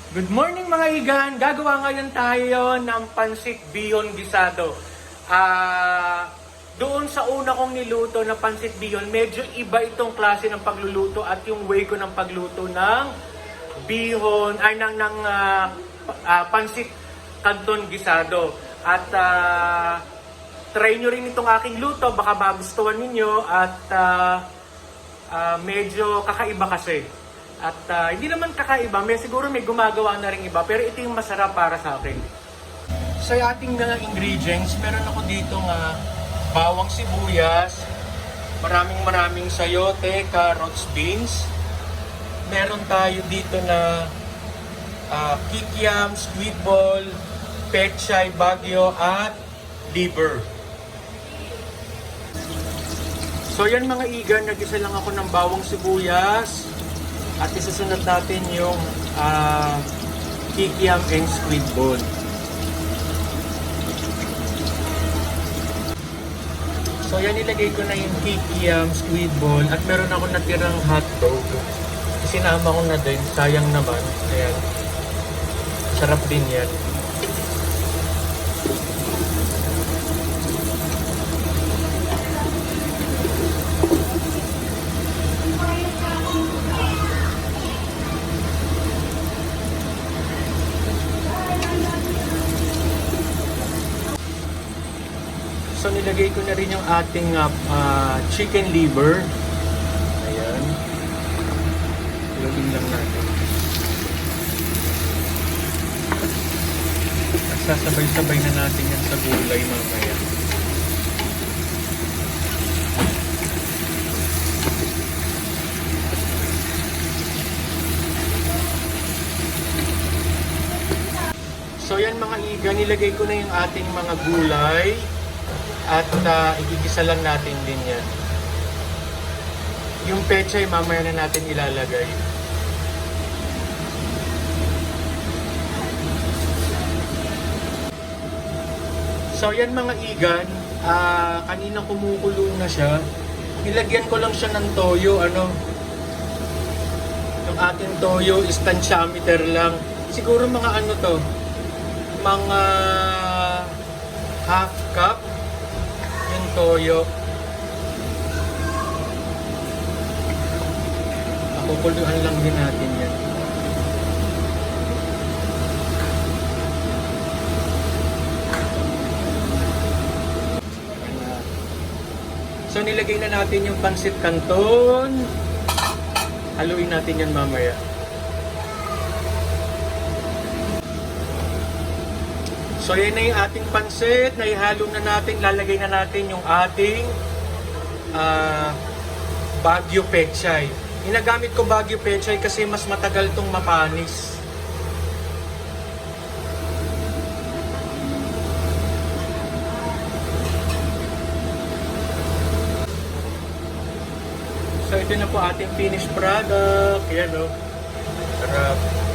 Good morning mga igan! Gagawa ngayon tayo ng pansit bihon gisado. Doon sa una kong niluto na pansit bihon, medyo iba itong klase ng pagluluto at yung way ko ng pagluto ng bihon, ay pansit canton gisado. At try nyo rin itong aking luto, baka magustuhan ninyo at medyo kakaiba kasi. At hindi naman kakaiba, siguro may gumagawa na rin iba, pero ito yung masarap para sa akin. Sa ating mga ingredients, meron ako dito nga bawang sibuyas, maraming sayote, carrots, beans. Meron tayo dito na kikiam, squid ball, pechay, bagyo, at liver. So yan mga igan, nag-isa lang ako ng bawang sibuyas. At isusunod natin yung kikiam and squid ball. So yan, nilagay ko na yung kikiam, squid ball, at meron ako natirang hotdog. Sinama ko na din, sayang naman. Ayan. Sarap din yan. So nilagay ko na rin yung ating chicken liver. Ayan. Ilagin lang natin. At sasabay-sabay na natin yan sa gulay mamaya. So yan mga iga, nilagay ko na yung ating mga gulay. At igigisa lang natin din yan. Yung pechay, mamaya na natin ilalagay. So yan mga igan, kanina kumukulo na siya. Nilagyan ko lang siya ng toyo. Yung ating toyo is tansyameter lang. Siguro mga mga half cup toyo. Pakukuluan lang din natin yan. So nilagay na natin yung pansit canton. Haluin natin yan mamaya. So yan na yung ating pansit, naihalo na natin, lalagay na natin yung ating bagyo pechay. Ginagamit ko bagyo pechay kasi mas matagal tong mapanis. So ito na po ating finished product. Yan o. Sarap.